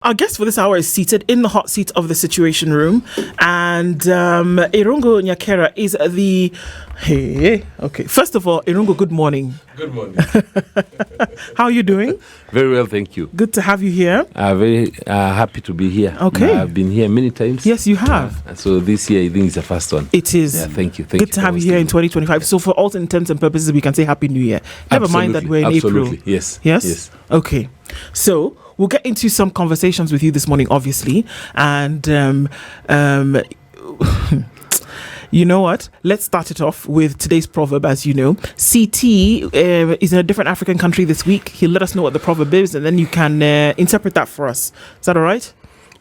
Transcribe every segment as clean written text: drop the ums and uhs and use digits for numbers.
Our guest for this hour is seated in the hot seat of the Situation Room, and Irungu Nyakera is the... Hey, okay. First of all, Irungu, good morning. Good morning. How are you doing? Very well, thank you. Good to have you here. Very happy to be here. Okay. I've been here many times. Yes, you have. So this year, I think it's the first one. It is. Yeah, thank you. Good to have you here in 2025. So for all intents and purposes, we can say Happy New Year. Never mind that we're in April. Yes. Yes? Yes. Okay. So we'll get into some conversations with you this morning, obviously. And you know what? Let's start it off with today's proverb. As you know, CT is in a different African country this week. He'll let us know what the proverb is, and then you can interpret that for us. Is that all right?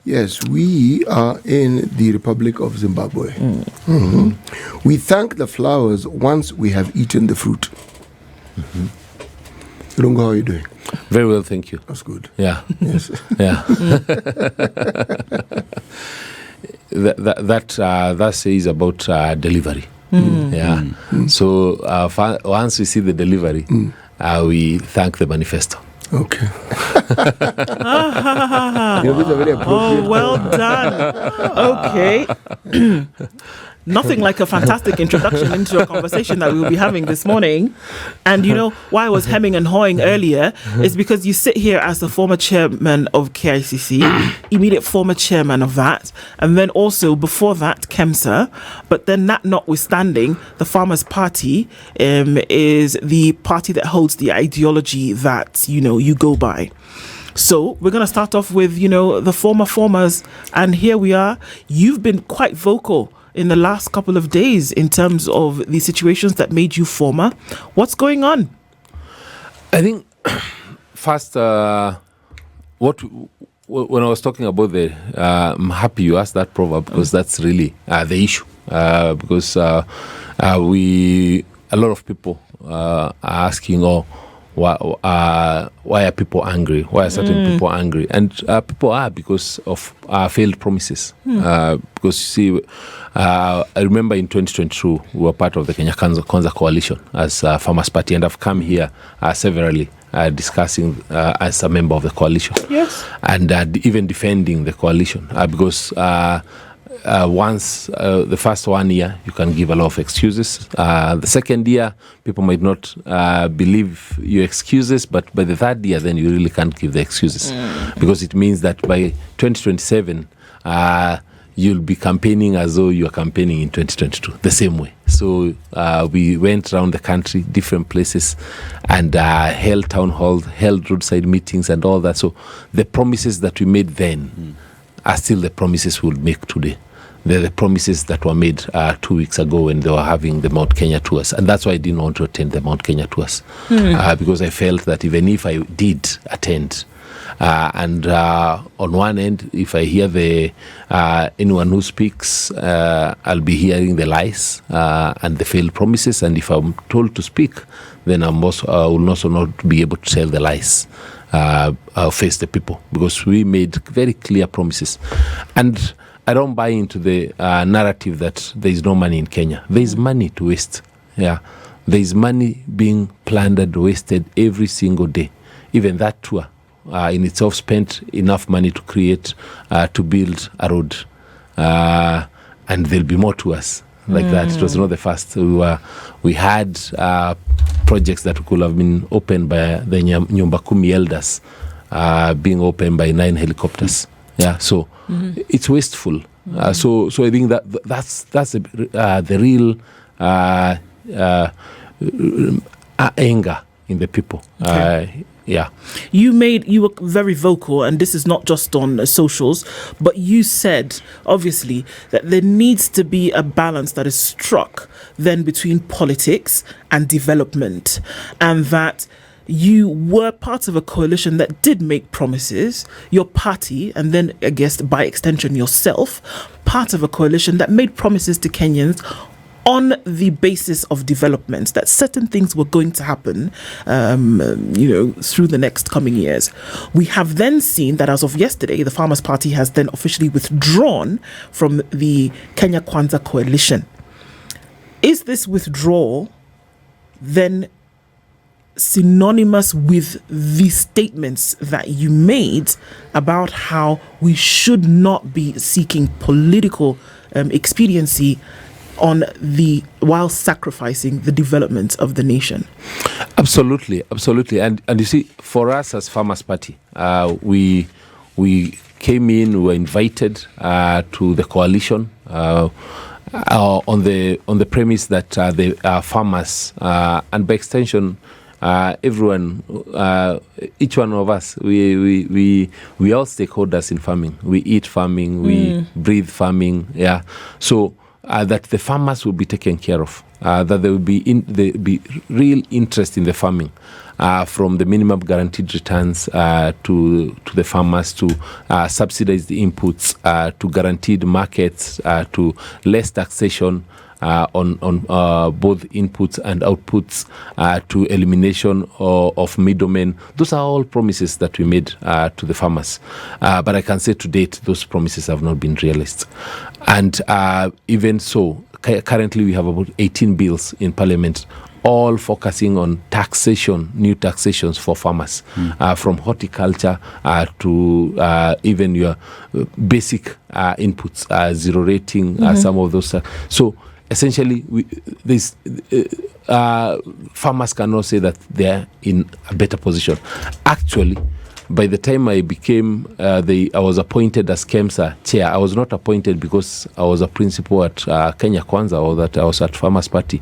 Yes, we are in the Republic of Zimbabwe. Mm-hmm. We thank the flowers once we have eaten the fruit. Irungu, how are you doing? Very well, thank you. That's good. Yeah. Yes. Yeah. That says about delivery. Yeah. So once we see the delivery, we thank the manifesto. Okay. Oh, well done. Okay. Nothing like a fantastic introduction into a conversation that we will be having this morning. And you know, why I was hemming and hawing earlier is because you sit here as the former chairman of KICC, immediate former chairman of that, and then also before that, KEMSA. But then that notwithstanding, the Farmers' Party is the party that holds the ideology that, you know, you go by. So we're going to start off with, you know, the formers. And here we are. You've been quite vocal in the last couple of days in terms of the situations that made you former. What's going on? I think first, when I was talking about I'm happy you asked that proverb because that's really the issue. Because a lot of people are asking, why are people angry? Why are certain people angry? And people are because of failed promises. Because you see, I remember in 2022, we were part of the Kwanza coalition as a Farmers' Party, and I've come here severally discussing as a member of the coalition. Yes. And even defending the coalition because once the first 1 year you can give a lot of excuses. The second year people might not believe your excuses, but by the third year then you really can't give the excuses because it means that by 2027 you'll be campaigning as though you are campaigning in 2022 the same way. So we went around the country, different places, and held town halls, held roadside meetings and all that. So the promises that we made then are still the promises we'll make today. They're the promises that were made 2 weeks ago when they were having the Mount Kenya tours. And that's why I didn't want to attend the Mount Kenya tours. Because I felt that even if I did attend, and on one end, if I hear anyone who speaks, I'll be hearing the lies and the failed promises. And if I'm told to speak, then I will also not be able to tell the lies. Face the people, because we made very clear promises. And I don't buy into the narrative that there is no money in Kenya. There is money to waste. Yeah, there is money being plundered, wasted every single day. Even that tour in itself spent enough money to create, to build a road. And there'll be more tours like that. It was not the first. We had projects that could have been opened by the Nyumba Kumi elders, being opened by 9 helicopters. Yeah, so it's wasteful. So I think that's the real anger in the people. Okay. Yeah. You were very vocal, and this is not just on socials, but you said, obviously, that there needs to be a balance that is struck then between politics and development, and that you were part of a coalition that did make promises, your party, and then I guess by extension yourself, part of a coalition that made promises to Kenyans on the basis of development, that certain things were going to happen, through the next coming years. We have then seen that as of yesterday, the Farmers' Party has then officially withdrawn from the Kenya Kwanza coalition. Is this withdrawal then synonymous with the statements that you made about how we should not be seeking political expediency while sacrificing the development of the nation. Absolutely. And you see, for us as Farmers Party, we came in, we were invited to the coalition on the premise that the farmers, and by extension, everyone, each one of us, we all stakeholders in farming. We eat farming, we breathe farming. Yeah, so that the farmers will be taken care of. That there will be real interest in the farming, from the minimum guaranteed returns to the farmers, to subsidize the inputs, to guaranteed markets, to less taxation on both inputs and outputs, to elimination of middlemen. Those are all promises that we made to the farmers. But I can say to date, those promises have not been realized. And even so, currently we have about 18 bills in Parliament, all focusing on taxation, new taxations for farmers, from horticulture to even your basic inputs, zero rating, some of those. So essentially, farmers cannot say that they're in a better position. Actually, by the time I became, I was appointed as KEMSA chair. I was not appointed because I was a principal at Kenya Kwanza or that I was at Farmers Party.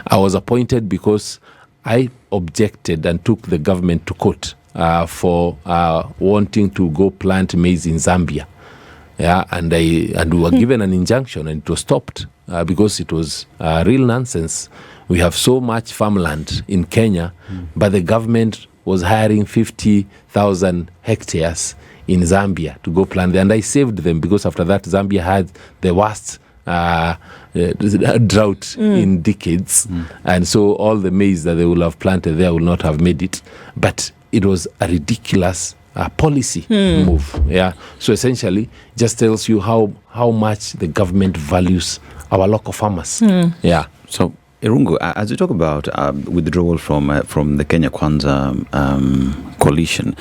I was appointed because I objected and took the government to court for wanting to go plant maize in Zambia. Yeah, and we were given an injunction, and it was stopped because it was real nonsense. We have so much farmland in Kenya, but the government was hiring 50,000 hectares in Zambia to go plant there. And I saved them because after that, Zambia had the worst drought in decades. And so all the maize that they will have planted there will not have made it. But it was a ridiculous policy move. Yeah. So essentially, just tells you how much the government values our local farmers. Yeah. So, Irungu, as you talk about withdrawal from the Kenya Kwanza coalition,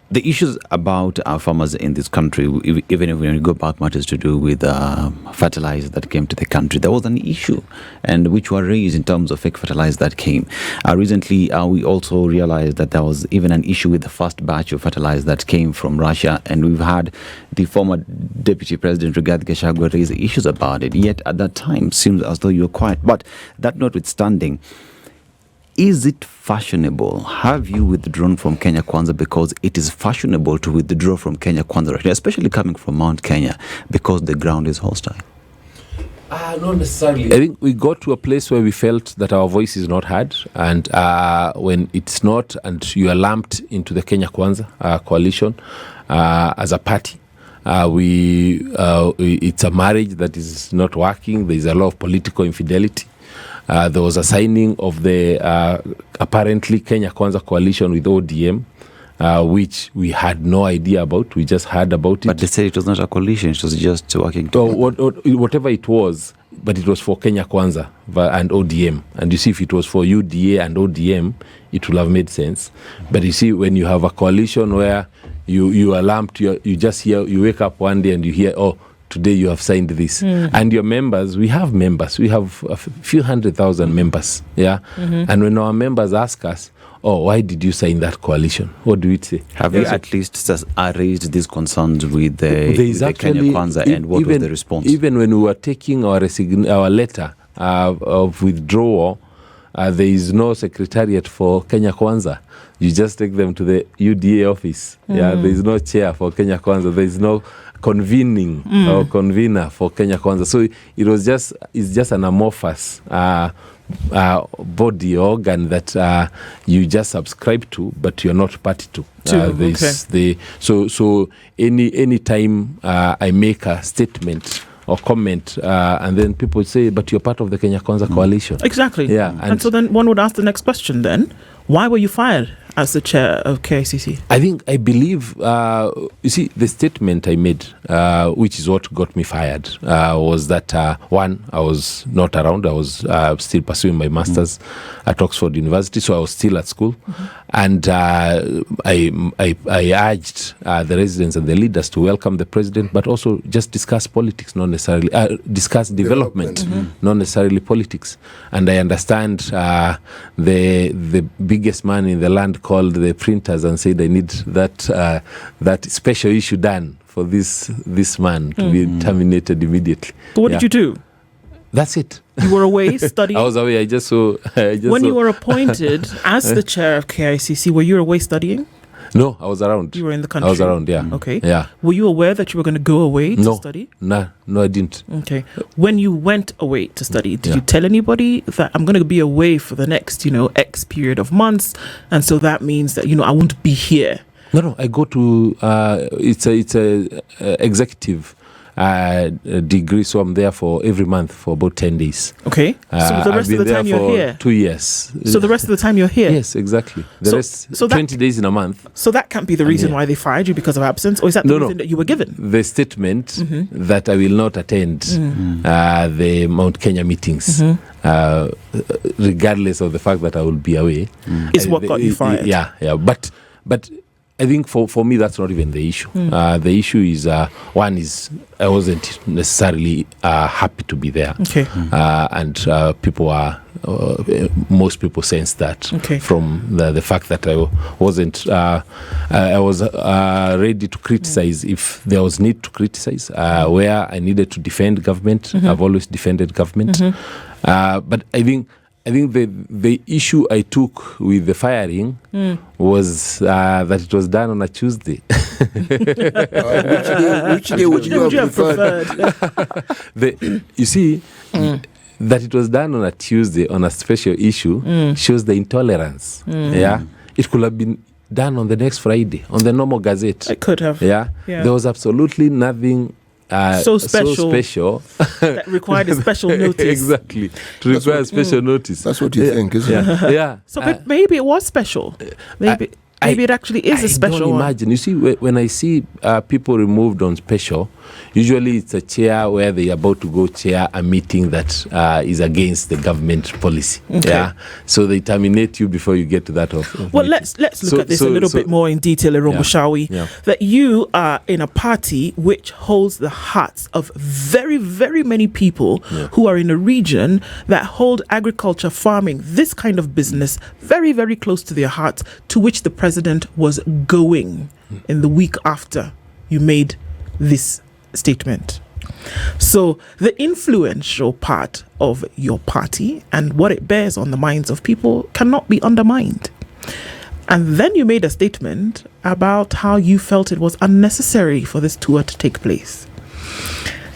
the issues about our farmers in this country, even if we go back matters to do with fertilizer that came to the country, there was an issue, and which were raised in terms of fake fertilizer that came. Recently, we also realized that there was even an issue with the first batch of fertilizer that came from Russia, and we've had the former Deputy President Rigathi Gachagua raise issues about it. Yet at that time, seems as though you were quiet. But that notwithstanding, is it fashionable? Have you withdrawn from Kenya Kwanza because it is fashionable to withdraw from Kenya Kwanza, especially coming from Mount Kenya, because the ground is hostile? Not necessarily. I think we got to a place where we felt that our voice is not heard, and when it's not, and you are lumped into the Kenya Kwanza coalition as a party, it's a marriage that is not working. There is a lot of political infidelity. There was a signing of the apparently Kenya Kwanza coalition with ODM, which we had no idea about. We just heard about it. But they said it was not a coalition, it was just working. So whatever it was, but it was for Kenya Kwanza and ODM. And you see, if it was for UDA and ODM, it would have made sense. But you see, when you have a coalition where you are lumped, you just hear, you wake up one day and you hear, oh, today you have signed this. And your members, we have a few 100,000 members. Yeah. And when our members ask us, oh, why did you sign that coalition? What do we say? Have you at least raised these concerns with the Kenya Kwanza, and what was the response? Even when we were taking our letter of withdrawal, there is no secretariat for Kenya Kwanza. You just take them to the UDA office. Yeah, there is no chair for Kenya Kwanza. There is no convening or convener for Kenya Kwanza. So it's just an amorphous body organ that you just subscribe to, but you're not party to. So any time I make a statement or comment, and then people say, but you're part of the Kenya Kwanza coalition. Exactly. Yeah. And so then one would ask the next question then, why were you fired as the chair of KICC? I believe, you see, the statement I made, which is what got me fired, was that, one, I was not around. I was still pursuing my master's at Oxford University, so I was still at school. And I urged the residents and the leaders to welcome the president, but also just discuss politics, not necessarily, discuss development, not necessarily politics. And I understand the biggest man in the land called the printers and said, I need that special issue done for this man to be terminated immediately. But what did you do? That's it. You were away studying? I was away. When you were appointed as the chair of KICC, were you away studying? No, I was around. You were in the country? I was around, yeah. Okay. Yeah. Were you aware that you were going to go away to study? No, I didn't. Okay. When you went away to study, did you tell anybody that I'm going to be away for the next, X period of months, and so that means that, I won't be here? No, I go to, it's a executive degree, so I'm there for every month for about 10 days. Okay. So the rest of the time you're here? 2 years. So the rest of the time you're here? Yes, exactly. The rest, 20 days in a month. So that can't be the reason why they fired you, because of absence? Or is that the reason that you were given? The statement that I will not attend the Mount Kenya meetings, regardless of the fact that I will be away, is what got you fired. Yeah. But I think for me, that's not even the issue. The issue is, one is I wasn't necessarily happy to be there. Okay. And people are, most people sense that from the fact that I wasn't, I was ready to criticize if there was need to criticize, where I needed to defend government. I've always defended government. But I think the issue I took with the firing was that it was done on a Tuesday. Which day would you have preferred? You see, that it was done on a Tuesday on a special issue shows the intolerance. Yeah, it could have been done on the next Friday on the normal Gazette. It could have. Yeah. There was absolutely nothing so special that required a special notice. Exactly, to require a special notice. That's what you think, isn't it? Yeah. So maybe it was special. Maybe it actually is a special. Don't imagine. You see, when I see people removed on special, usually it's a chair where they are about to go chair a meeting that is against the government policy. Okay. Yeah. So they terminate you before you get to that. Well, let's look at this a little bit more in detail, Irungu, shall we? Yeah. That you are in a party which holds the hearts of very, very many people who are in a region that hold agriculture, farming, this kind of business very, very close to their hearts, to which the president was going in the week after you made this statement. So the influential part of your party and what it bears on the minds of people cannot be undermined. And then you made a statement about how you felt it was unnecessary for this tour to take place.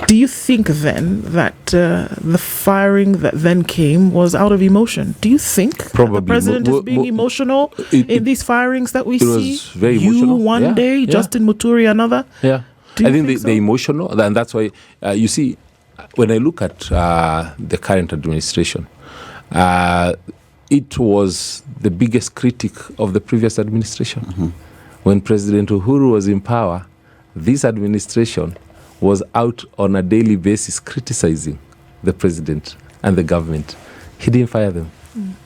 Do you think then that the firing that then came was out of emotion? Do you think that the president is being emotional in these firings that we see? Was very emotional. You one day, Justin Muturi another? Yeah. I think the emotional, and that's why, you see, when I look at the current administration, it was the biggest critic of the previous administration. When President Uhuru was in power, this administration was out on a daily basis criticizing the president and the government. He didn't fire them.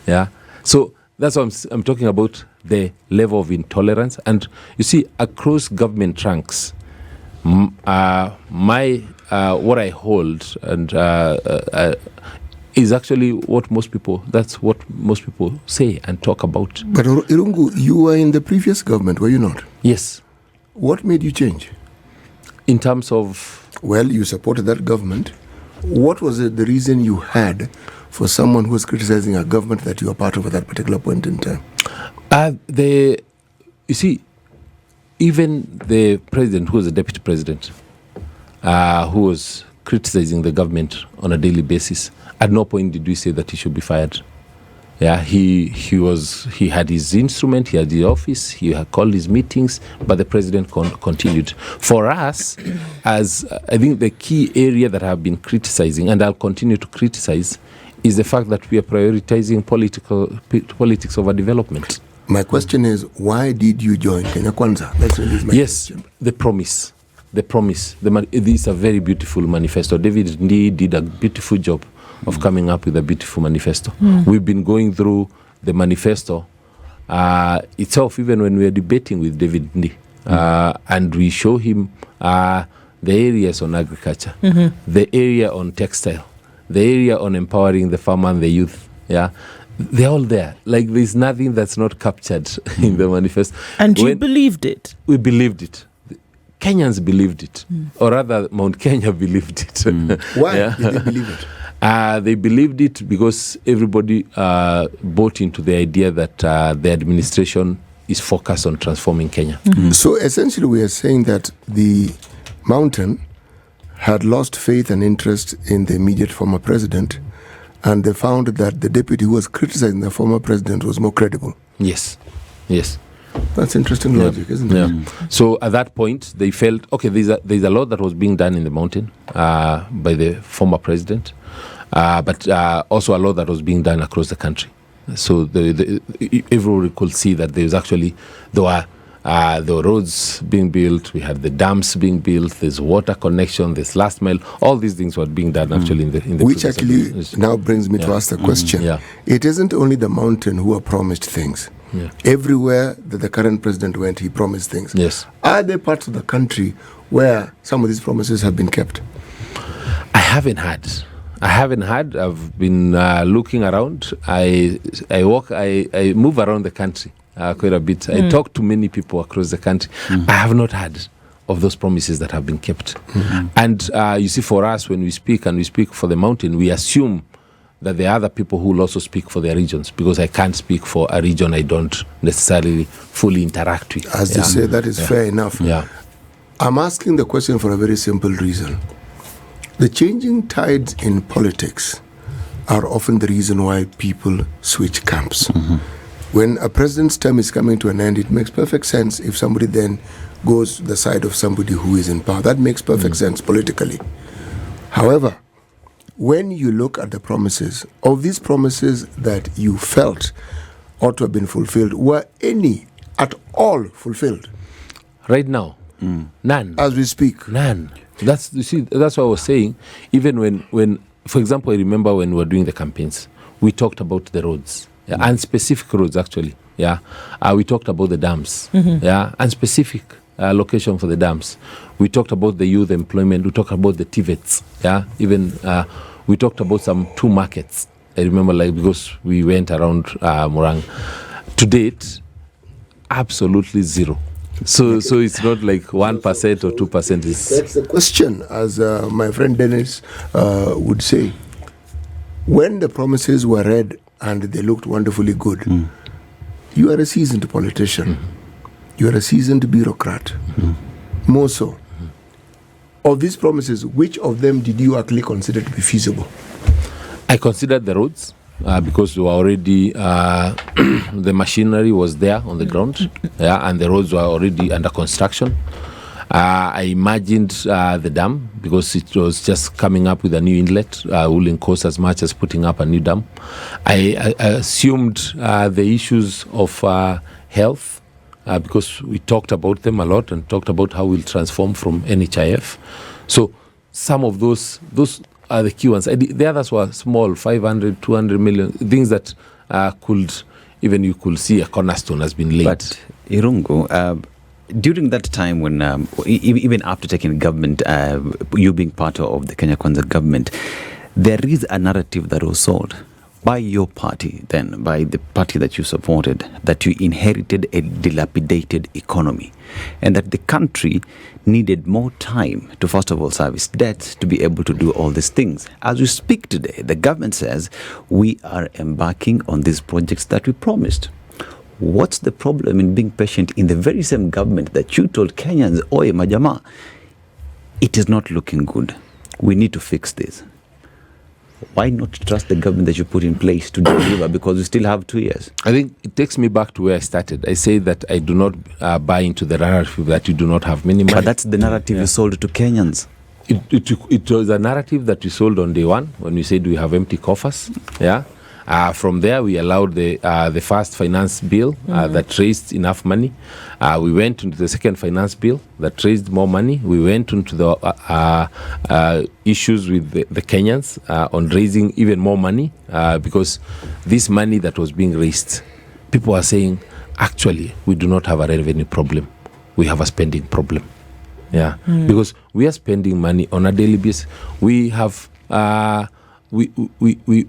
Yeah. So that's what I'm talking about, the level of intolerance. And you see, across government ranks, what I hold and is actually what most people say and talk about. But Irungu, you were in the previous government, were you not? Yes. What made you change? In terms of? Well, you supported that government. What was the reason you had for someone who was criticizing a government that you were part of at that particular point in time? You see, even the president, who was the deputy president, who was criticizing the government on a daily basis, at no point did we say that he should be fired. Yeah, he had his instrument, he had the office, he had called his meetings, but the president continued. For us, as I think the key area that I've been criticizing, and I'll continue to criticize, is the fact that we are prioritizing politics over development. My question is, why did you join Kenya Kwanza? That's really my question. The promise. This is a very beautiful manifesto. David Ndii did a beautiful job of coming up with a beautiful manifesto. We've been going through the manifesto itself, even when we were debating with David Ndii, and we show him the areas on agriculture, the area on textile, the area on empowering the farmer and the youth. Yeah, they're all there. Like, there's nothing that's not captured in the manifesto. And you believed it? We believed it. Kenyans believed it, or rather, Mount Kenya believed it. Why did they believe it? They believed it because everybody bought into the idea that the administration is focused on transforming Kenya. So essentially, we are saying that the mountain had lost faith and interest in the immediate former president, and they found that the deputy who was criticizing the former president was more credible. Yes. That's interesting logic, isn't it? Yeah. So at that point, they felt, okay, there's a lot that was being done in the mountain by the former president, but also a lot that was being done across the country. So everyone could see that there were roads being built, we had the dams being built, there's water connection, there's last mile, all these things were being done actually in the which actually now brings me to ask the question. It isn't only the mountain who are promised things. Everywhere that the current president went, he promised things. Yes. Are there parts of the country where some of these promises have been kept? I haven't had. I've been looking around. I move around the country quite a bit. I talk to many people across the country. I have not heard of those promises that have been kept. And you see, for us, when we speak and we speak for the mountain, we assume that there are other people who will also speak for their regions, because I can't speak for a region I don't necessarily fully interact with. As they say, that is fair enough. I'm asking the question for a very simple reason. The changing tides in politics are often the reason why people switch camps. When a president's term is coming to an end, it makes perfect sense if somebody then goes to the side of somebody who is in power. That makes perfect sense politically. However, when you look at the promises, of these promises that you felt ought to have been fulfilled, were any at all fulfilled? Right now, none. As we speak? None. That's what I was saying. Even when, for example, I remember when we were doing the campaigns, we talked about the roads, and specific roads actually. We talked about the dams, and specific location for the dams. We talked about the youth employment. We talked about the TVETs. Even we talked about some 2 markets. I remember, because we went around Murang. To date, absolutely zero. So it's not like 1% or 2%. That's the question, as my friend Dennis would say. When the promises were read and they looked wonderfully good, you are a seasoned politician. You are a seasoned bureaucrat. More so. Of these promises, which of them did you actually consider to be feasible? I considered the roads. Because we were already, the machinery was there on the ground, and the roads were already under construction. I imagined the dam, because it was just coming up with a new inlet, wouldn't cost as much as putting up a new dam. I assumed the issues of health, because we talked about them a lot and talked about how we'll transform from NHIF. So some of those are the key ones. The others were small, 500, 200 million, things that you could see a cornerstone has been laid. But Irungu, during that time when, even after taking government, you being part of the Kenya Kwanza government, there is a narrative that was sold by your party then, by the party that you supported, that you inherited a dilapidated economy and that the country needed more time to, first of all, service debt, to be able to do all these things. As we speak today, the government says we are embarking on these projects that we promised. What's the problem in being patient in the very same government that you told Kenyans, oye majama, it is not looking good, we need to fix this? Why not trust the government that you put in place to deliver, because we still have 2 years? I think it takes me back to where I started. I say that I do not buy into the narrative that you do not have many money. But that's the narrative you sold to Kenyans. It was a narrative that we sold on day one when we said we have empty coffers. From there, we allowed the first finance bill that raised enough money. We went into the second finance bill that raised more money. We went into the issues with the Kenyans on raising even more money because this money that was being raised, people are saying, actually, we do not have a revenue problem. We have a spending problem. Yeah, because we are spending money on a daily basis. We have, we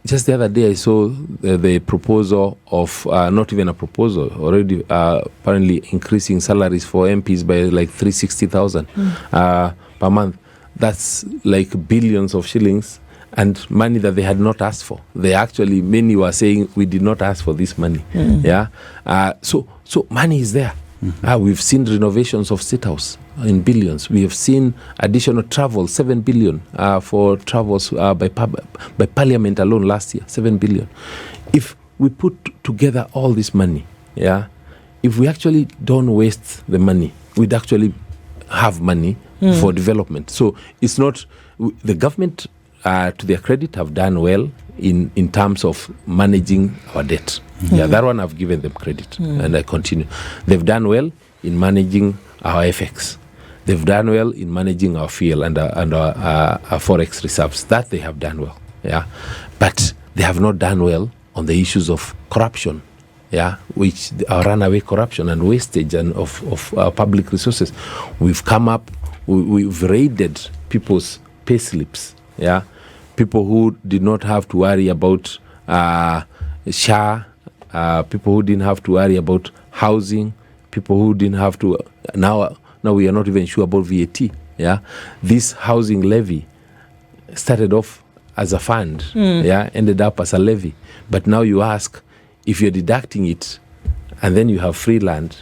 just the other day I saw the proposal of, not even a proposal, already apparently increasing salaries for MPs by like 360,000 per month. That's like billions of shillings and money that they had not asked for. They actually, many were saying, we did not ask for this money. Yeah, so money is there. We've seen renovations of State House in billions. We have seen additional travel, 7 billion for travels by Parliament alone last year, 7 billion. If we put together all this money, yeah, if we actually don't waste the money, we'd actually have money for development. So it's not, the government, to their credit, have done well in terms of managing our debt. Yeah, that one I've given them credit, and I continue. They've done well in managing our FX. They've done well in managing our fuel and our forex reserves. That they have done well. Yeah, but they have not done well on the issues of corruption. Yeah, which our runaway corruption and wastage and of public resources. We've come up, we've raided people's pay slips. Yeah, people who did not have to worry about SHA. People who didn't have to worry about housing, people who didn't have to, now we are not even sure about VAT. Yeah, this housing levy started off as a fund, yeah, ended up as a levy. But now you ask, if you're deducting it, and then you have free land,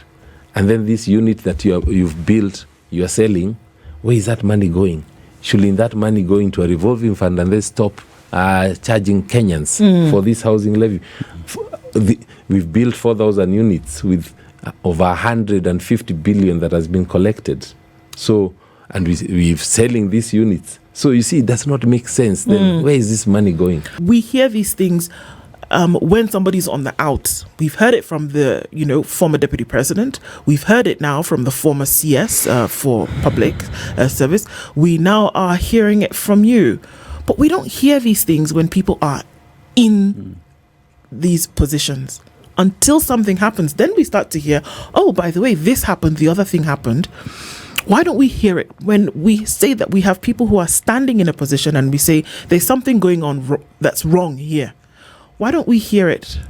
and then this unit that you've built, you are selling, where is that money going? Shouldn't that money go into a revolving fund and then stop charging Kenyans for this housing levy? We've built 4,000 units with over 150 billion that has been collected. So, and we're selling these units. So you see, it does not make sense. Then where is this money going? We hear these things when somebody's on the out. We've heard it from the former deputy president. We've heard it now from the former CS for public service. We now are hearing it from you. But we don't hear these things when people are in these positions. Until something happens, then we start to hear, oh, by the way, this happened, the other thing happened. Why don't we hear it when we say that we have people who are standing in a position and we say there's something going on that's wrong here? Why don't we hear it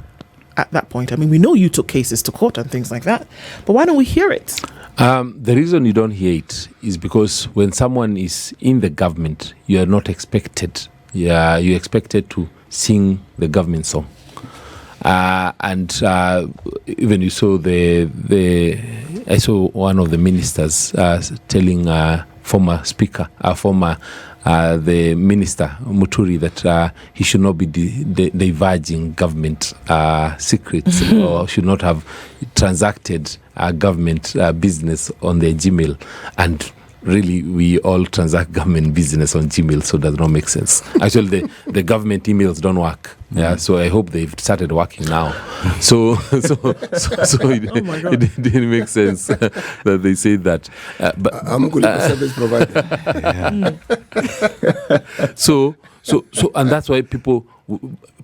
at that point? I mean, we know you took cases to court and things like that, but why don't we hear it? The reason you don't hear it is because when someone is in the government, you are not expected. Yeah, you're expected to sing the government song. And even you saw I saw one of the ministers telling former speaker, the minister Muturi, that he should not be diverging government secrets or should not have transacted government business on their Gmail. And really, we all transact government business on Gmail, so it does not make sense. Actually, the government emails don't work. Yeah, so I hope they've started working now. So it didn't make sense that they say that. But I'm going to service provider. So and that's why people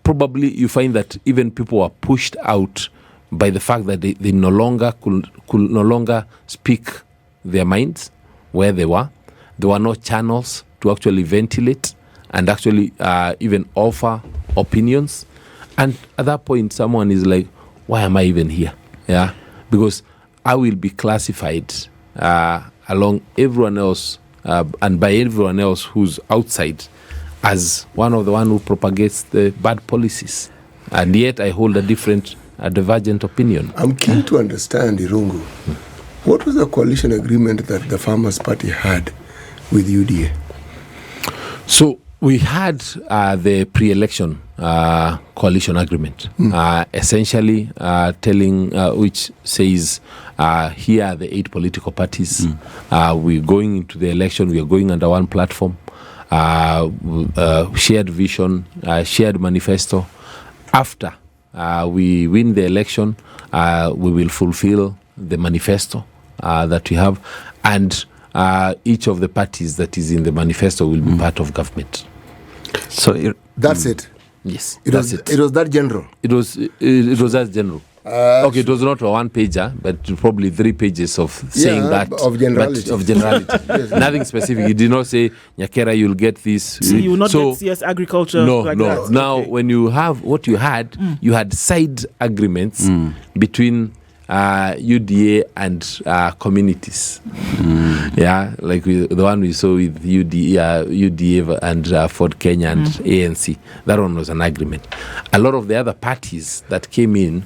probably, you find that even people are pushed out by the fact that they no longer could no longer speak their minds where they were. There were no channels to actually ventilate and actually even offer opinions. And at that point, someone is like, why am I even here? Yeah, because I will be classified along everyone else and by everyone else who's outside as one of the one who propagates the bad policies. And yet I hold a different, divergent opinion. I'm keen to understand, Irungu. What was the coalition agreement that the Farmers' Party had with UDA? So we had the pre-election coalition agreement, essentially telling, which says, here are the 8 political parties. We're going into the election. We are going under one platform, shared vision, shared manifesto. after we win the election, we will fulfill the manifesto that we have, and each of the parties that is in the manifesto will be part of government. So that's it. Yes, It was that general. It was that general. Okay, it was not a one pager, but probably 3 pages of saying that of generality. Of generality. Yes. Nothing specific. He did not say, Nyakera, you'll get this. So you will not get CS agriculture. No, like no. that. Now, Okay. when you have what you had side agreements between UDA and communities. Yeah, like the one we saw with UDA and Ford Kenya and ANC. That one was an agreement. A lot of the other parties that came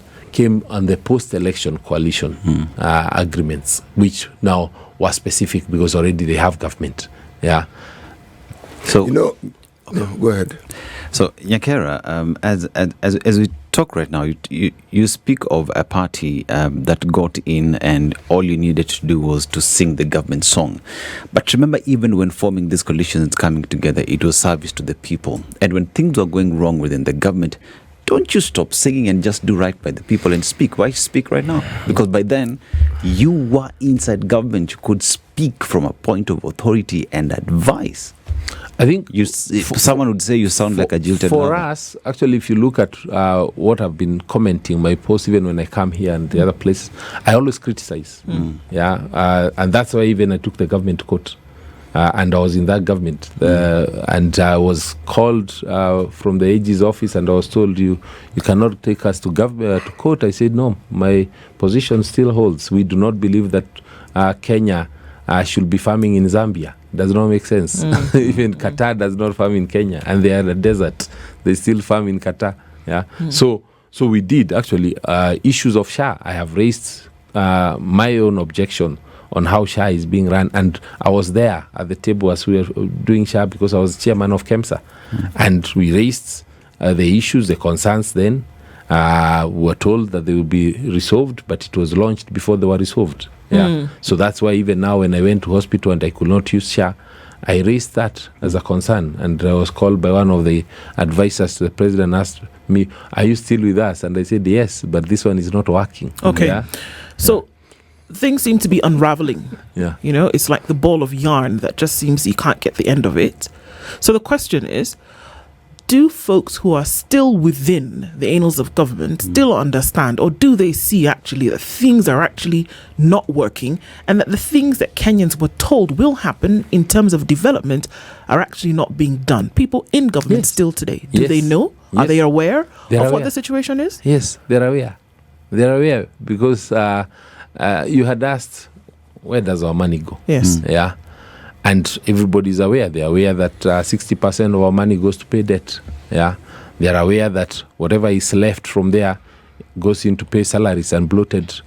on the post-election coalition agreements, which now were specific because already they have government. Yeah. So No, go ahead. So, Nyakera, as we talk right now, you speak of a party that got in and all you needed to do was to sing the government song. But remember, even when forming these coalitions coming together, it was service to the people. And when things were going wrong within the government, don't you stop singing and just do right by the people and speak. Why speak right now? Because by then, you were inside government. You could speak from a point of authority and advice. I think someone would say you sound like a jilted for lover. us, actually, if you look at what I've been commenting, my posts, even when I come here and the other places, I always criticize. Yeah, and that's why even I took the government to court. And I was in that government, and I was called from the AG's office, and I was told, you cannot take us to court. I said, no, my position still holds. We do not believe that Kenya should be farming in Zambia. Does not make sense. Even Qatar does not farm in Kenya, and they are a desert. They still farm in Qatar. Yeah. So we did actually issues of SHA. I have raised my own objection on how SHA is being run, and I was there at the table as we were doing SHA because I was chairman of KEMSA, and we raised the issues, the concerns. Then we were told that they will be resolved, but it was launched before they were resolved. Yeah. So that's why even now when I went to hospital and I could not use SHA, I raised that as a concern, and I was called by one of the advisors to the president and asked me, are you still with us? And I said, yes, but this one is not working. Okay. Yeah? So things seem to be unraveling. Yeah. You know, it's like the ball of yarn that just seems you can't get the end of it. So the question is, do folks who are still within the annals of government still understand, or do they see actually that things are actually not working and that the things that Kenyans were told will happen in terms of development are actually not being done? People in government still today, do they know? Are they aware of what the situation is? Yes, they're aware. They're aware because you had asked, where does our money go? Yes. Yeah. And everybody's aware. They're aware that 60% of our money goes to pay debt. Yeah. They're aware that whatever is left from there goes into pay salaries and bloated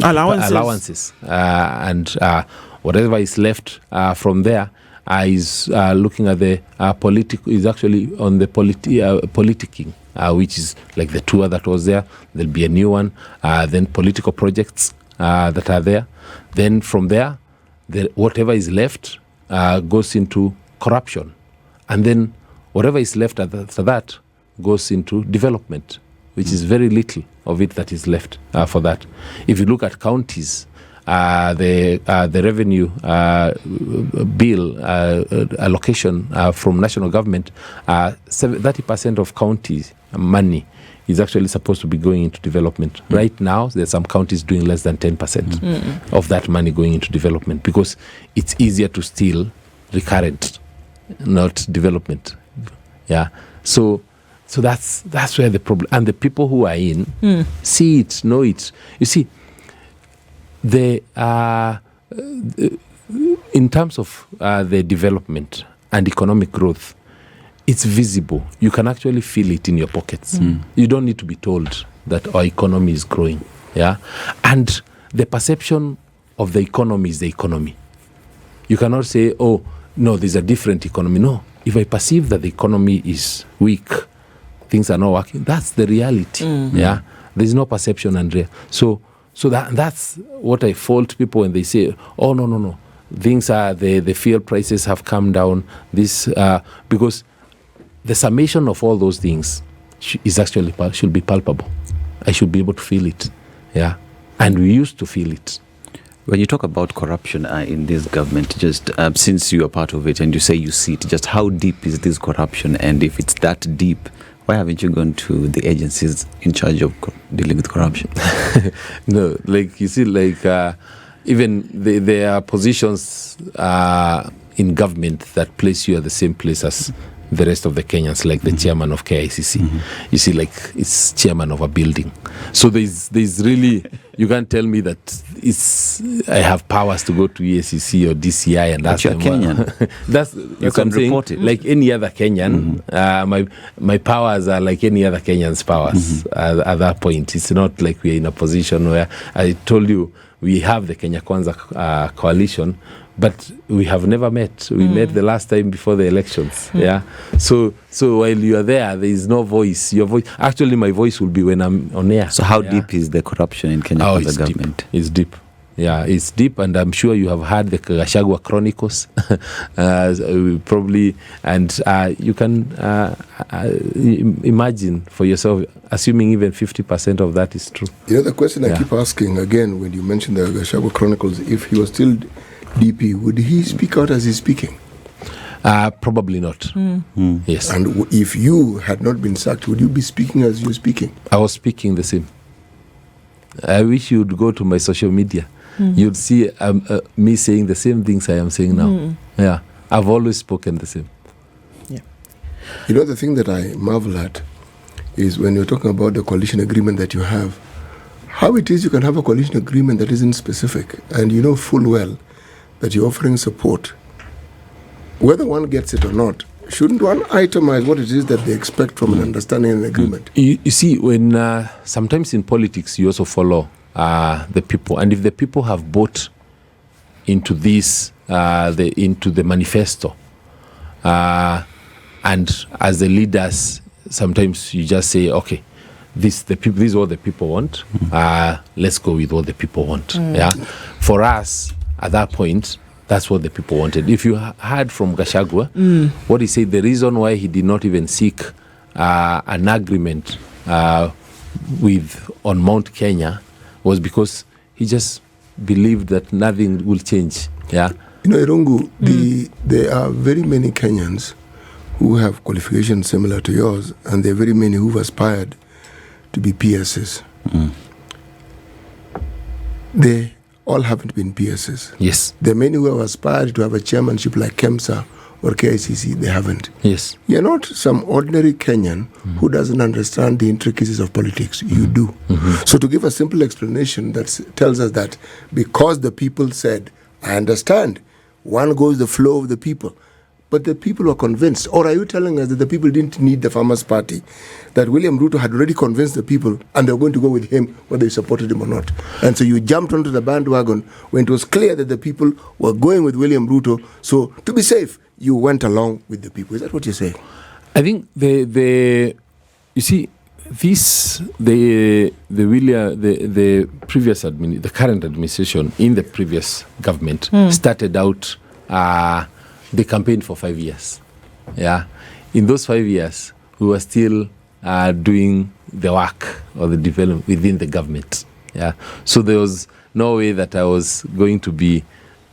allowances. And whatever is left from there is looking at the is actually on the politicking. Which is like the tour that was there. There'll be a new one. Then political projects that are there. Then from there, whatever is left goes into corruption. And then whatever is left after that goes into development, which is very little of it that is left for that. If you look at counties, the revenue bill allocation from national government, 30% of counties money is actually supposed to be going into development. Right now, there's some counties doing less than 10% of that money going into development because it's easier to steal recurrent, not development. Yeah. So that's where the problem, and the people who are in see it, know it. You see, in terms of the development and economic growth, it's visible. You can actually feel it in your pockets. You don't need to be told that our economy is growing. Yeah, and the perception of the economy is the economy. You cannot say, oh, no, there's a different economy. No, if I perceive that the economy is weak, things are not working, that's the reality. Yeah, there's no perception and real. So that's what I fault people when they say, oh, no. Things are, the fuel prices have come down. This because the summation of all those things is actually should be palpable. I should be able to feel it. Yeah. And we used to feel it. When you talk about corruption in this government, just since you are part of it and you say you see it, just how deep is this corruption? And if it's that deep, why haven't you gone to the agencies in charge of dealing with corruption? No, like you see, like even there are positions in government that place you at the same place as the rest of the Kenyans, like the chairman of KICC. You see, like it's chairman of a building. So there's really, you can't tell me that I have powers to go to EACC or DCI and that's them. Kenyan. that's you can report it like any other Kenyan. My powers are like any other Kenyan's powers. At that point, it's not like we're in a position where I told you we have the Kenya Kwanza coalition. But we have never met. We met the last time before the elections. Yeah. So while you are there is no voice. Your voice, actually, my voice will be when I'm on air. So how deep is the corruption in Kenya Kwanza government? Deep. It's deep. Yeah, it's deep, and I'm sure you have heard the Gachagua Chronicles, probably, and you can imagine for yourself, assuming even 50% of that is true. You know, the question I keep asking again when you mention the Gachagua Chronicles, if he was still DP, would he speak out as he's speaking? Probably not. Yes. And if you had not been sacked, would you be speaking as you're speaking? I was speaking the same. I wish you would go to my social media. You'd see me saying the same things I am saying now. Yeah. I've always spoken the same. Yeah. You know, the thing that I marvel at is when you're talking about the coalition agreement that you have, how it is you can have a coalition agreement that isn't specific, and you know full well that you're offering support. Whether one gets it or not, shouldn't one itemize what it is that they expect from an understanding and agreement? You see, when sometimes in politics you also follow the people, and if the people have bought into this, into the manifesto, and as the leaders, sometimes you just say, okay, this is what the people want. Let's go with what the people want. Yeah, for us at that point, that's what the people wanted. If you heard from Gachagua, what he said, the reason why he did not even seek an agreement on Mount Kenya was because he just believed that nothing will change. Yeah. You know, Irungu, there are very many Kenyans who have qualifications similar to yours, and there are very many who've aspired to be PSs. They all haven't been PSs. Yes. There are many who have aspired to have a chairmanship like KEMSA or KICC. They haven't. Yes. You're not some ordinary Kenyan who doesn't understand the intricacies of politics. You do. So to give a simple explanation that tells us that because the people said, I understand, one goes the flow of the people, but the people were convinced. Or are you telling us that the people didn't need the Farmers' Party, that William Ruto had already convinced the people and they were going to go with him whether they supported him or not? And so you jumped onto the bandwagon when it was clear that the people were going with William Ruto. So to be safe, you went along with the people. Is that what you're saying? I think the current administration in the previous government started out they campaigned for 5 years. Yeah. In those 5 years, we were still doing the work or the development within the government. Yeah. So there was no way that I was going to be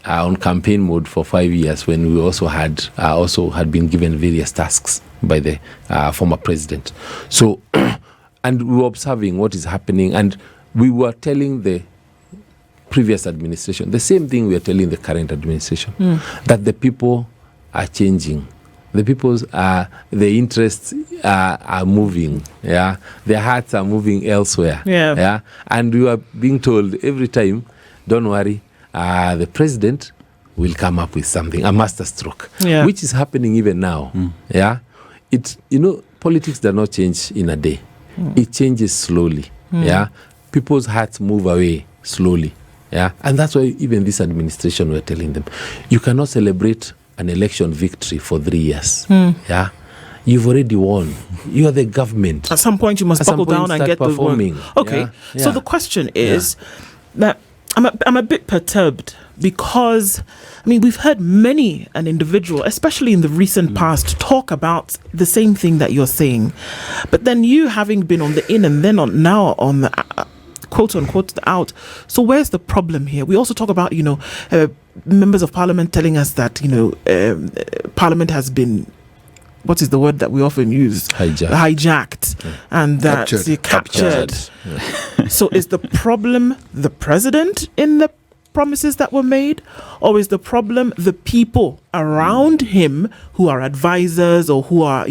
on campaign mode for 5 years when we also had been given various tasks by the former president. So, and we were observing what is happening, and we were telling the previous administration the same thing we are telling the current administration, that the people are changing. The people's the interests are moving. Yeah, their hearts are moving elsewhere. Yeah, and we are being told every time, don't worry, the president will come up with something, a masterstroke, which is happening even now. Yeah, politics does not change in a day. It changes slowly. Yeah, people's hearts move away slowly. Yeah, and that's why even this administration, we're telling them, you cannot celebrate an election victory for 3 years. Yeah, you've already won. You are the government. At some point, you must buckle down and get performing. Okay, so the question is that I'm a bit perturbed because, I mean, we've heard many an individual, especially in the recent past, talk about the same thing that you're saying. But then you having been on the in and then now on the quote unquote the out. So where's the problem here? We also talk about, members of parliament telling us that, parliament has been, what is the word that we often use? Hijacked. And that captured. Yeah. So is the problem the president in the promises that were made, or is the problem the people around him who are advisors or who are,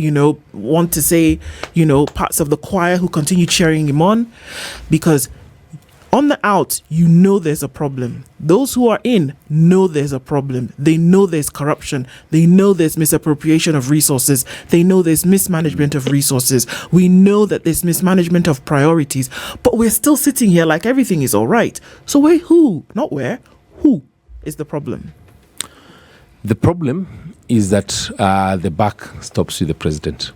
want to say, parts of the choir who continue cheering him on? Because on the out, there's a problem. Those who are in know there's a problem. They know there's corruption. They know there's misappropriation of resources. They know there's mismanagement of resources. We know that there's mismanagement of priorities. But we're still sitting here like everything is all right. So who is the problem? The problem is that the buck stops with the president.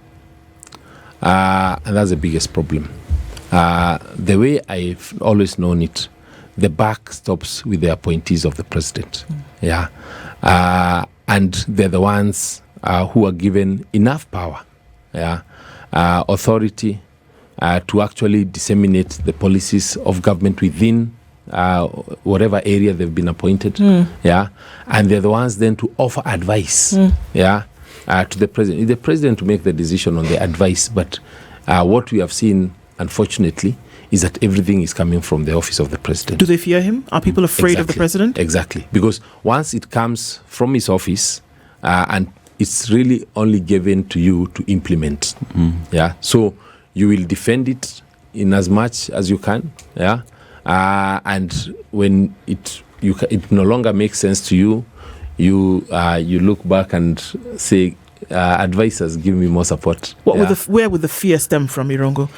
And that's the biggest problem. The way I've always known it, the buck stops with the appointees of the president. Yeah. And they're the ones who are given enough power, authority to actually disseminate the policies of government within whatever area they've been appointed. Yeah. And they're the ones then to offer advice, to the president. It's the president to make the decision on the advice, but what we have seen, unfortunately, is that everything is coming from the office of the president. Do they fear him? Are people afraid of the president? Exactly. Because once it comes from his office, and it's really only given to you to implement. So you will defend it in as much as you can. And when it no longer makes sense to you, you look back and say, advisors, give me more support. Where would the fear stem from, Irungu?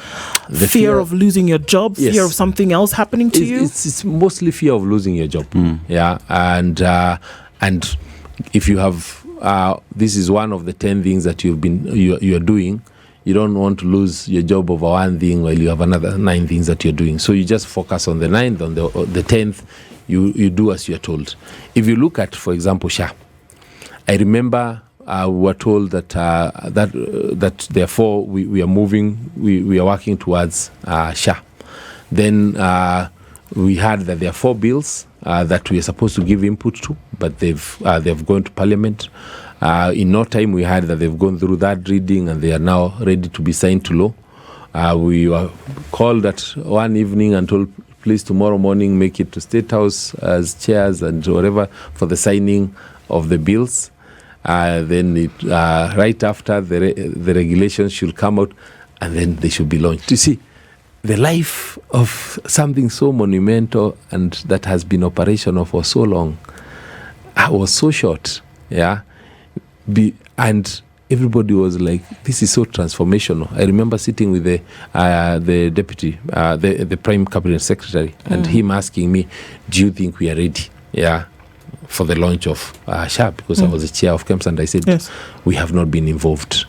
The fear of losing your job, fear of something else happening to you? It's mostly fear of losing your job. And if you have, this is one of the 10 things that you're doing. You don't want to lose your job over one thing while you have another 9 things that you're doing. So you just focus on the 9th, on the 10th, you do as you're told. If you look at, for example, SHA, I remember we were told that therefore we are moving, we are working towards SHA. Then we heard that there are 4 bills that we are supposed to give input to, but they've gone to Parliament. In no time, we heard that they've gone through that reading and they are now ready to be signed to law. We were called at one evening and told, please tomorrow morning make it to State House as chairs and whatever for the signing of the bills. Then right after the regulations should come out, and then they should be launched. You see, the life of something so monumental and that has been operational for so long was so short, and everybody was like, "This is so transformational." I remember sitting with the deputy, the prime cabinet secretary, and him asking me, "Do you think we are ready?" For the launch of SHA, because I was the chair of camps, and I said, yes, we have not been involved.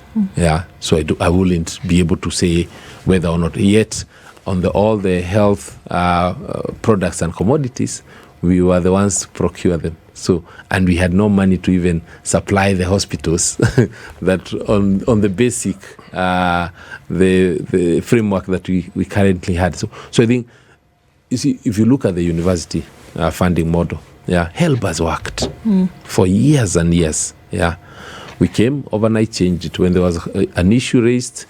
So I wouldn't be able to say whether or not. Yet, on all the health products and commodities, we were the ones to procure them. So, and we had no money to even supply the hospitals that on the basic, the framework that we currently had. So I think, you see, if you look at the university funding model, HELB has worked for years and years. We came overnight, changed it. When there was an issue raised,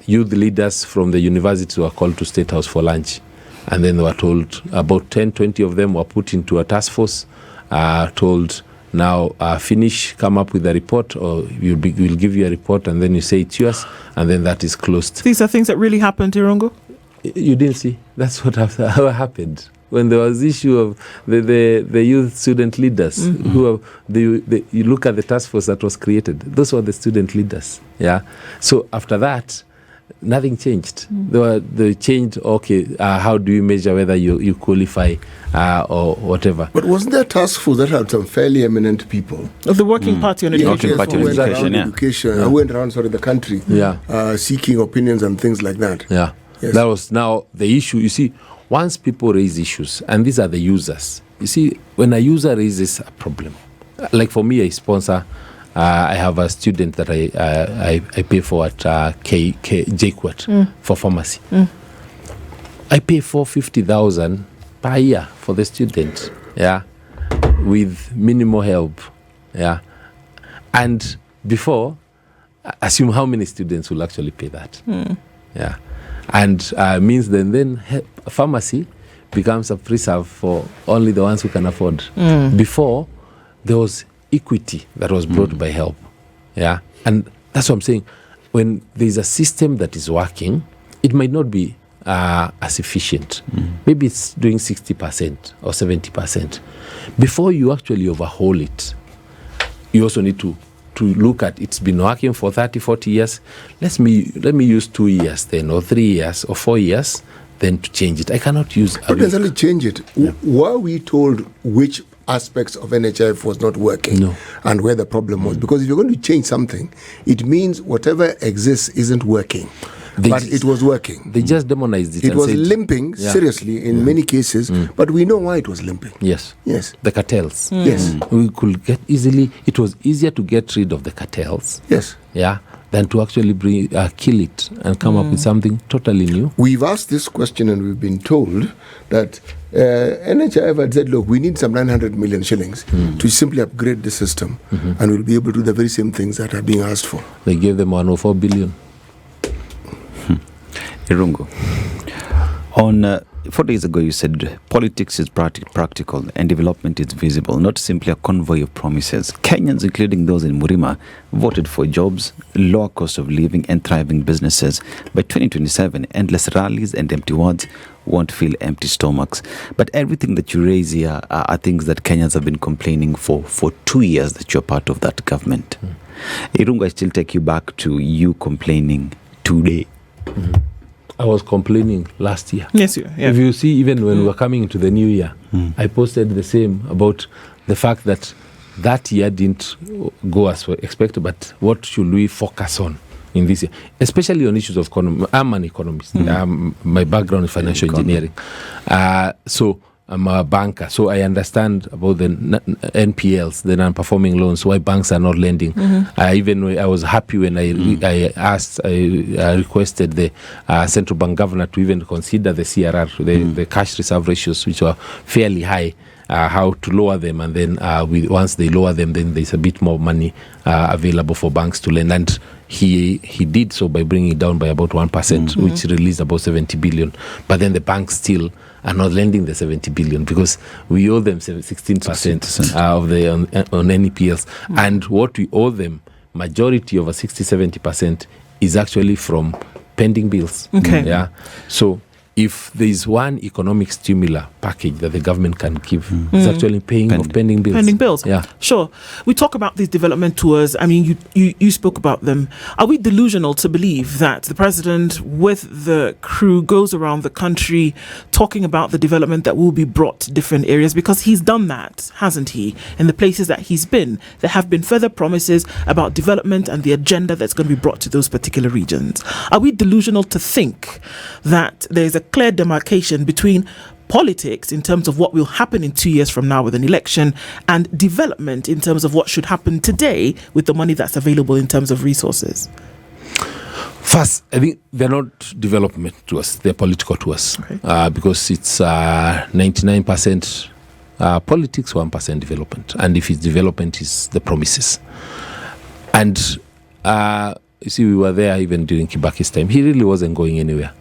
youth leaders from the university were called to State House for lunch. And then they were told, about 10, 20 of them were put into a task force, told, now finish, come up with a report, or we'll give you a report, and then you say it's yours, and then that is closed. These are things that really happened, Irungu? You didn't see? That's what happened. When there was issue of the youth student leaders, who you look at the task force that was created, those were the student leaders. So after that, nothing changed. They changed, how do you measure whether you qualify or whatever? But wasn't there a task force that had some fairly eminent people? Of the Working Party on Education. I went around the country seeking opinions and things like that. Yes. That was now the issue. You see, once people raise issues, and these are the users, you see, when a user raises a problem, like for me, I sponsor, I have a student that I pay for at JQuat for pharmacy. I pay $450,000 per year for the student, with minimal help, And before, assume how many students will actually pay that, And means then pharmacy becomes a preserve for only the ones who can afford. Before, there was equity that was brought by help, And that's what I'm saying. When there's a system that is working, it might not be as efficient. Maybe it's doing 60% or 70%. Before you actually overhaul it, you also need to look at, it's been working for 30, 40 years. Let me use 2 years then, or 3 years, or 4 years, then to change it. I cannot use... Not necessarily change it. Were we told which aspects of NHIF was not working and where the problem was? Because if you're going to change something, it means whatever exists isn't working. But it was working. They just demonized it. It was limping, seriously, in many cases, but we know why it was limping. Yes. The cartels. Yes. We could get it was easier to get rid of the cartels. Yes. Than to actually kill it and come up with something totally new. We've asked this question and we've been told that NHIF had said, look, we need some 900 million shillings to simply upgrade the system and we'll be able to do the very same things that are being asked for. They gave them 104 billion. Irungu, on 4 days ago you said politics is practical and development is visible, not simply a convoy of promises. Kenyans, including those in Murima, voted for jobs, lower cost of living and thriving businesses. By 2027, endless rallies and empty words won't fill empty stomachs. But everything that you raise here are things that Kenyans have been complaining for 2 years that you're part of that government. Irungu, I still take you back to you complaining today. I was complaining last year. Yes, If you see, even when we were coming into the new year, I posted the same about the fact that year didn't go as expected, but what should we focus on in this year, especially on issues of economy. I'm an economist. My background is financial engineering. So I'm a banker, so I understand about the NPLs, the non-performing loans, why banks are not lending. I was happy when I requested the central bank governor to even consider the CRR, the cash reserve ratios, which are fairly high, how to lower them, and then once they lower them, then there's a bit more money available for banks to lend. And he did so by bringing it down by about 1%, which released about 70 billion. But then the banks still are not lending the 70 billion because we owe them 16% of the on NPLs. And what we owe them, majority over 60-70% is actually from pending bills. So if there is one economic stimulus package that the government can give, it's actually paying off pending bills. Pending bills. Sure. We talk about these development tours. I mean, you spoke about them. Are we delusional to believe that the president with the crew goes around the country talking about the development that will be brought to different areas? Because he's done that, hasn't he? In the places that he's been, there have been further promises about development and the agenda that's going to be brought to those particular regions. Are we delusional to think that there's a clear demarcation between politics in terms of what will happen in 2 years from now with an election and development in terms of what should happen today with the money that's available in terms of resources? First, I think they're not development to us, they're political to us, because it's 99% politics, 1% development. And if it's development, it's the promises. And you see, we were there even during Kibaki's time. He really wasn't going anywhere.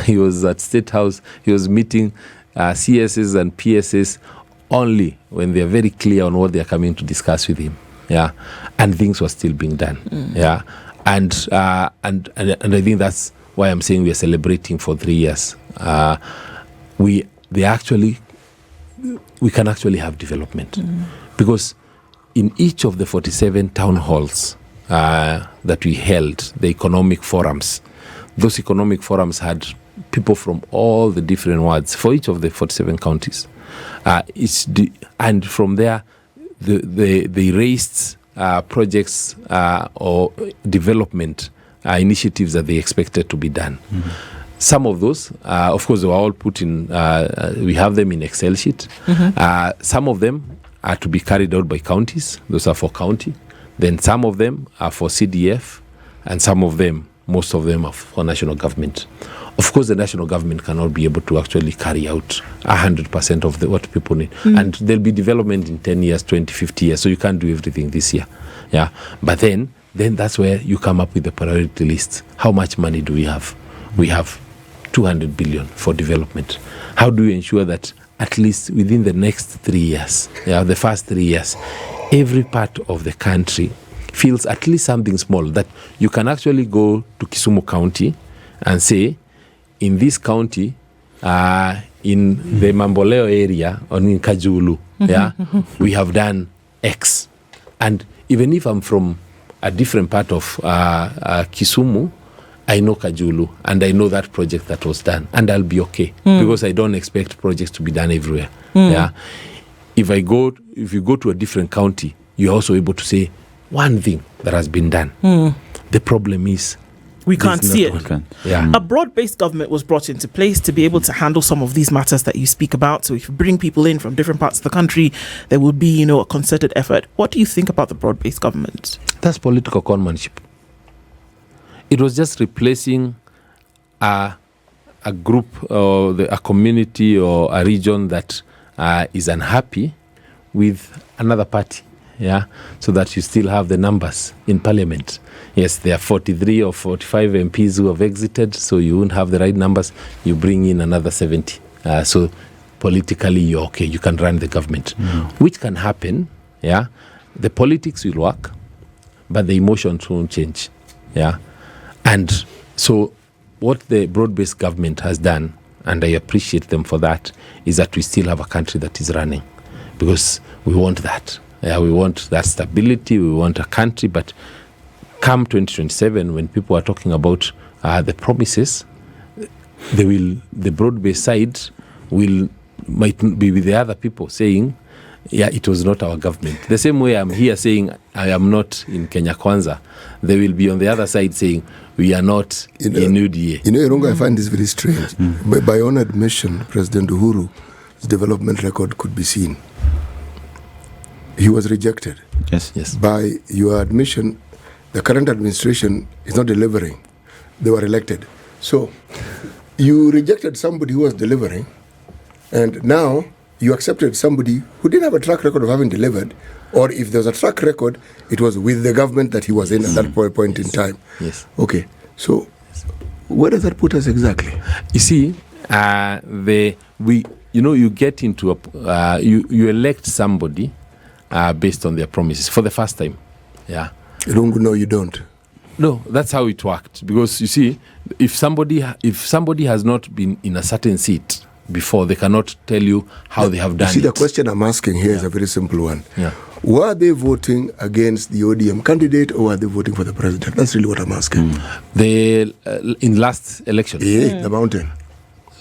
He was at State House. He was meeting CSs and PSs only when they are very clear on what they are coming to discuss with him. And things were still being done. And I think that's why I'm saying we are celebrating for 3 years. We can actually have development because in each of the 47 town halls that we held, the economic forums. Those economic forums had people from all the different wards for each of the 47 counties. And from there, they raised projects or development initiatives that they expected to be done. Some of those, of course, they were all put in, we have them in Excel sheet. Some of them are to be carried out by counties. Those are for county. Then some of them are for CDF, and some of them, most of them, are for national government. Of course, the national government cannot be able to actually carry out 100% of what people need. And there'll be development in 10 years, 20, 50 years, so you can't do everything this year. Yeah. But then that's where you come up with the priority list. How much money do we have? We have 200 billion for development. How do you ensure that at least within the next 3 years, the first 3 years, every part of the country feels at least something small, that you can actually go to Kisumu County and say, in this county, in the Mamboleo area, or in Kajulu, we have done X. And even if I'm from a different part of Kisumu, I know Kajulu, and I know that project that was done, and I'll be okay, because I don't expect projects to be done everywhere. Yeah. If you go to a different county, you're also able to say one thing that has been done. The problem is we can't see it. Yeah. A broad-based government was brought into place to be able to handle some of these matters that you speak about. So if you bring people in from different parts of the country, there will be, a concerted effort. What do you think about the broad-based government? That's political conmanship. It was just replacing a group or a community or a region that is unhappy with another party, so that you still have the numbers in parliament. Yes, there are 43 or 45 MPs who have exited, so you won't have the right numbers. You bring in another 70. So politically, you're okay. You can run the government, which can happen. Yeah, the politics will work, but the emotions won't change. Yeah. And so what the broad-based government has done, and I appreciate them for that, is that we still have a country that is running, because we want that. Yeah, we want that stability. We want a country. But come 2027, when people are talking about the promises, the broad-based side might be with the other people saying, it was not our government. The same way I'm here saying I am not in Kenya Kwanza, they will be on the other side saying we are not in UDA. Irungu, I find this very strange. By own admission, President Uhuru's development record could be seen. He was rejected. Yes. By your admission, the current administration is not delivering. They were elected. So you rejected somebody who was delivering, and now you accepted somebody who didn't have a track record of having delivered, or if there was a track record, it was with the government that he was in at that point in time. Yes. Okay. So where does that put us exactly? You see, you get into you elect somebody based on their promises for the first time. Yeah. Irungu, no, you don't. No, that's how it worked. Because you see, if somebody has not been in a certain seat before, they cannot tell you how they have done it. You see, the question I'm asking here is a very simple one. Yeah. Were they voting against the ODM candidate, or were they voting for the president? That's really what I'm asking. In last election. Yeah, the mountain.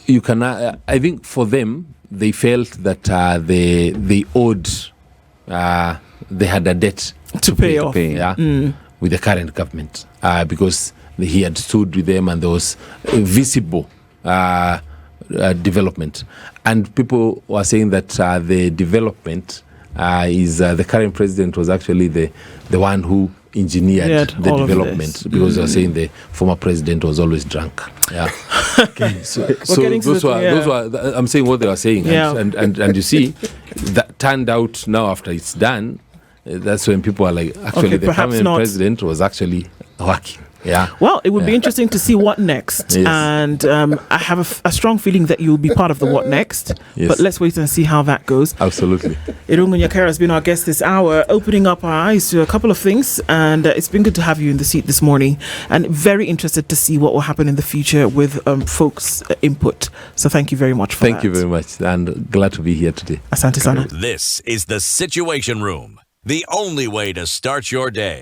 You can. I think for them, they felt that they owed. They had a debt to pay off. With the current government, because he had stood with them, and there was visible development, and people were saying that the development is the current president was actually the one who engineered the development, because they were saying the former president was always drunk. Yeah. So those were I'm saying what they were saying, and you see that turned out now after it's done. That's when people are like, actually, the permanent president was actually working. Yeah. Well, it would be interesting to see what next. Yes. And I have a strong feeling that you'll be part of the what next. Yes. But let's wait and see how that goes. Absolutely. Irungu Nyakera has been our guest this hour, opening up our eyes to a couple of things. And it's been good to have you in the seat this morning. And very interested to see what will happen in the future with folks' input. So thank you very much for that. Thank you very much. And glad to be here today. Asante sana. This is the Situation Room, the only way to start your day.